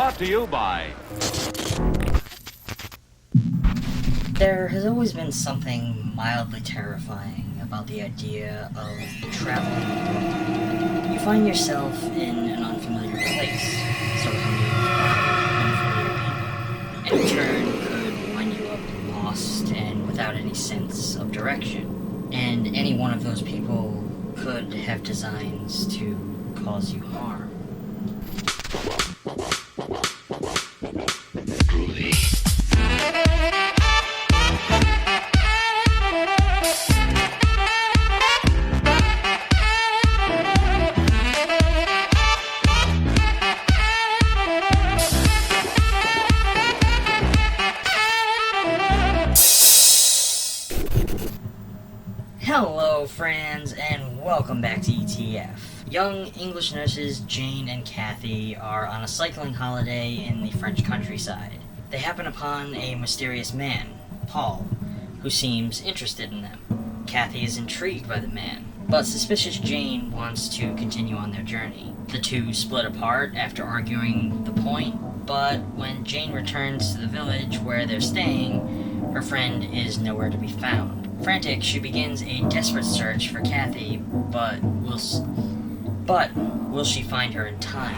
Brought to you by... There has always been something mildly terrifying about the idea of traveling abroad. You find yourself in an unfamiliar place, surrounded by unfamiliar people. Any turn could wind you up lost and without any sense of direction. And any one of those people could have designs to cause you harm. Hello friends, and welcome back to ETF. Young English nurses Jane and Kathy are on a cycling holiday in the French countryside. They happen upon a mysterious man, Paul, who seems interested in them. Kathy is intrigued by the man, but suspicious Jane wants to continue on their journey. The two split apart after arguing the point, but when Jane returns to the village where they're staying, her friend is nowhere to be found. Frantic, she begins a desperate search for Kathy, but will she find her in time?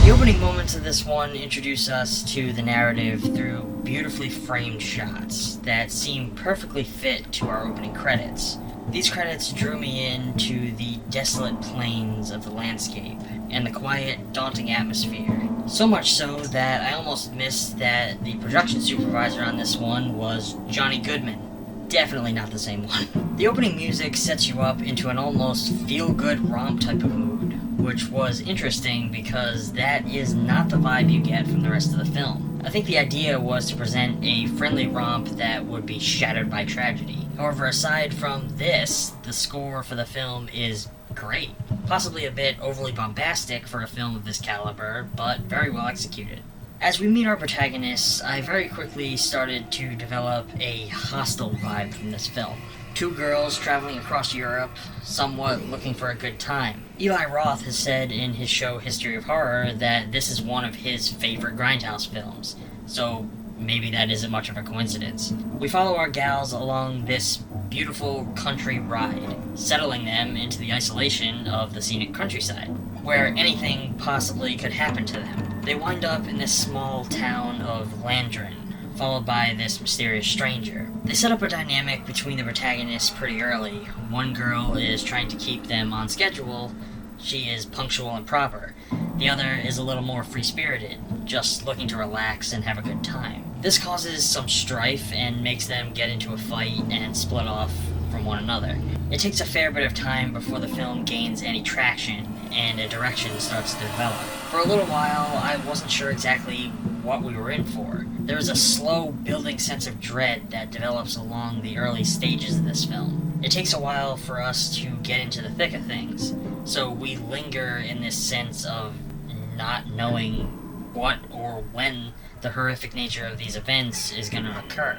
The opening moments of this one introduce us to the narrative through beautifully framed shots that seem perfectly fit to our opening credits. These credits drew me into the desolate plains of the landscape and the quiet, daunting atmosphere. So much so that I almost missed that the production supervisor on this one was Johnny Goodman. Definitely not the same one. The opening music sets you up into an almost feel-good romp type of mood, which was interesting because that is not the vibe you get from the rest of the film. I think the idea was to present a friendly romp that would be shattered by tragedy. However, aside from this, the score for the film is great. Possibly a bit overly bombastic for a film of this caliber, but very well executed. As we meet our protagonists, I very quickly started to develop a hostile vibe from this film. Two girls traveling across Europe, somewhat looking for a good time. Eli Roth has said in his show History of Horror that this is one of his favorite Grindhouse films, so maybe that isn't much of a coincidence. We follow our gals along this beautiful country ride, settling them into the isolation of the scenic countryside, where anything possibly could happen to them. They wind up in this small town of Landrin, followed by this mysterious stranger. They set up a dynamic between the protagonists pretty early. One girl is trying to keep them on schedule. She is punctual and proper. The other is a little more free-spirited, just looking to relax and have a good time. This causes some strife and makes them get into a fight and split off from one another. It takes a fair bit of time before the film gains any traction and a direction starts to develop. For a little while, I wasn't sure exactly what we were in for. There is a slow building sense of dread that develops along the early stages of this film. It takes a while for us to get into the thick of things, so we linger in this sense of not knowing what or when the horrific nature of these events is going to occur.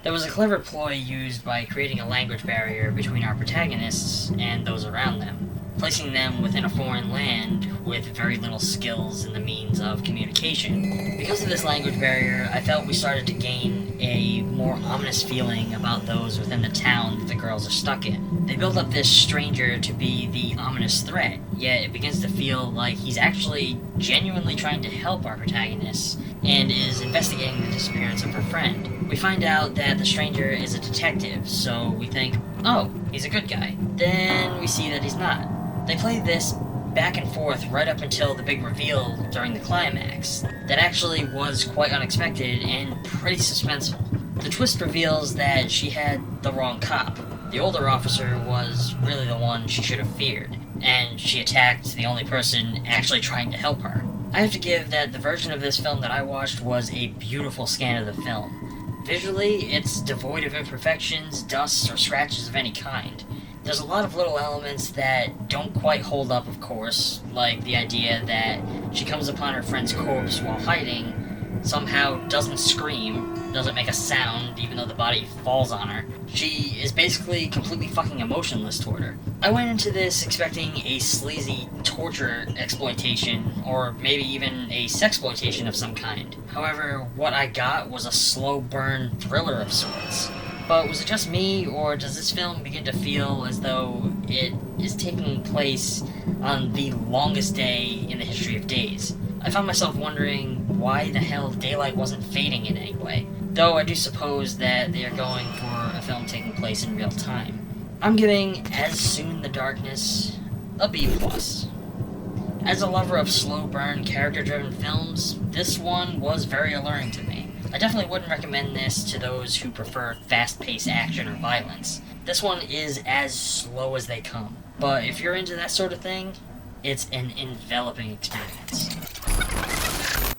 There was a clever ploy used by creating a language barrier between our protagonists and those around them, placing them within a foreign land with very little skills in the means of communication. Because of this language barrier, I felt we started to gain a more ominous feeling about those within the town that the girls are stuck in. They build up this stranger to be the ominous threat, yet it begins to feel like he's actually genuinely trying to help our protagonists and is investigating the disappearance of her friend. We find out that the stranger is a detective, so we think, oh, he's a good guy. Then we see that he's not. They play this back and forth right up until the big reveal during the climax. That actually was quite unexpected and pretty suspenseful. The twist reveals that she had the wrong cop. The older officer was really the one she should have feared, and she attacked the only person actually trying to help her. I have to give that the version of this film that I watched was a beautiful scan of the film. Visually, it's devoid of imperfections, dusts, or scratches of any kind. There's a lot of little elements that don't quite hold up, of course, like the idea that she comes upon her friend's corpse while hiding, somehow doesn't scream, doesn't make a sound even though the body falls on her. She is basically completely fucking emotionless toward her. I went into this expecting a sleazy torture exploitation, or maybe even a sexploitation of some kind. However, what I got was a slow burn thriller of sorts. But was it just me, or does this film begin to feel as though it is taking place on the longest day in the history of days? I found myself wondering why the hell daylight wasn't fading in any way, though I do suppose that they are going for a film taking place in real time. I'm giving As Soon the Darkness a B+. As a lover of slow burn, character-driven films, this one was very alluring to me. I definitely wouldn't recommend this to those who prefer fast-paced action or violence. This one is as slow as they come. But if you're into that sort of thing, it's an enveloping experience.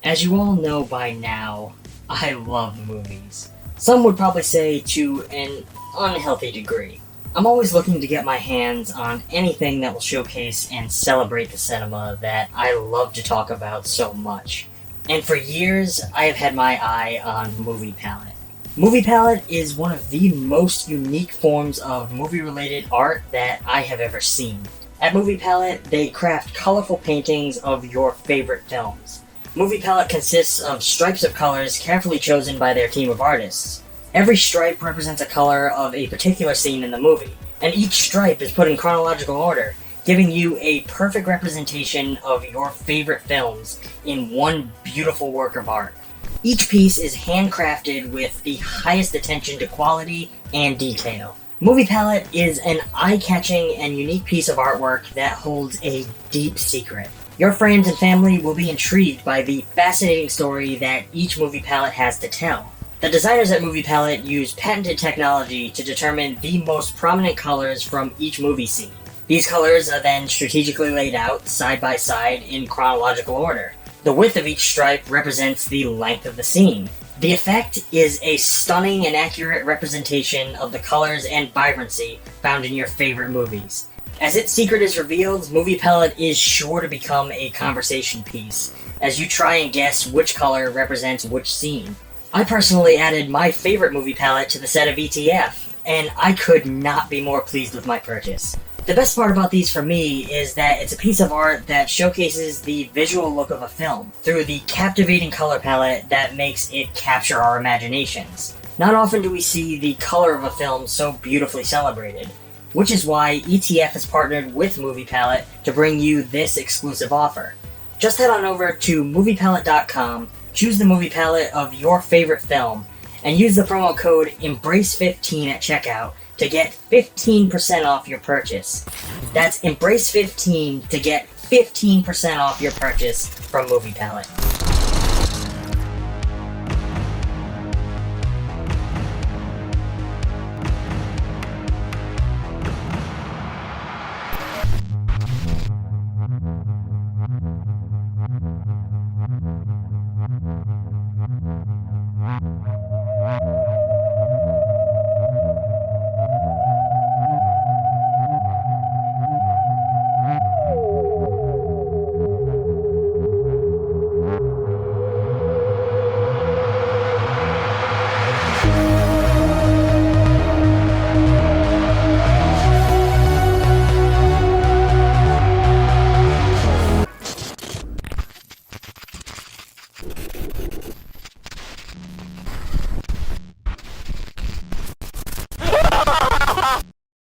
As you all know by now, I love movies. Some would probably say to an unhealthy degree. I'm always looking to get my hands on anything that will showcase and celebrate the cinema that I love to talk about so much. And for years, I have had my eye on MoviePalette. MoviePalette is one of the most unique forms of movie-related art that I have ever seen. At MoviePalette, they craft colorful paintings of your favorite films. MoviePalette consists of stripes of colors carefully chosen by their team of artists. Every stripe represents a color of a particular scene in the movie, and each stripe is put in chronological order, giving you a perfect representation of your favorite films in one beautiful work of art. Each piece is handcrafted with the highest attention to quality and detail. MoviePalette is an eye-catching and unique piece of artwork that holds a deep secret. Your friends and family will be intrigued by the fascinating story that each MoviePalette has to tell. The designers at MoviePalette use patented technology to determine the most prominent colors from each movie scene. These colors are then strategically laid out side by side in chronological order. The width of each stripe represents the length of the scene. The effect is a stunning and accurate representation of the colors and vibrancy found in your favorite movies. As its secret is revealed, MoviePalette is sure to become a conversation piece, as you try and guess which color represents which scene. I personally added my favorite MoviePalette to the set of ETF, and I could not be more pleased with my purchase. The best part about these for me is that it's a piece of art that showcases the visual look of a film through the captivating color palette that makes it capture our imaginations. Not often do we see the color of a film so beautifully celebrated, which is why ETF has partnered with MoviePalette to bring you this exclusive offer. Just head on over to moviepalette.com, choose the movie palette of your favorite film, and use the promo code EMBRACE15 at checkout to get 15% off your purchase. That's EMBRACE15 to get 15% off your purchase from MoviePalette.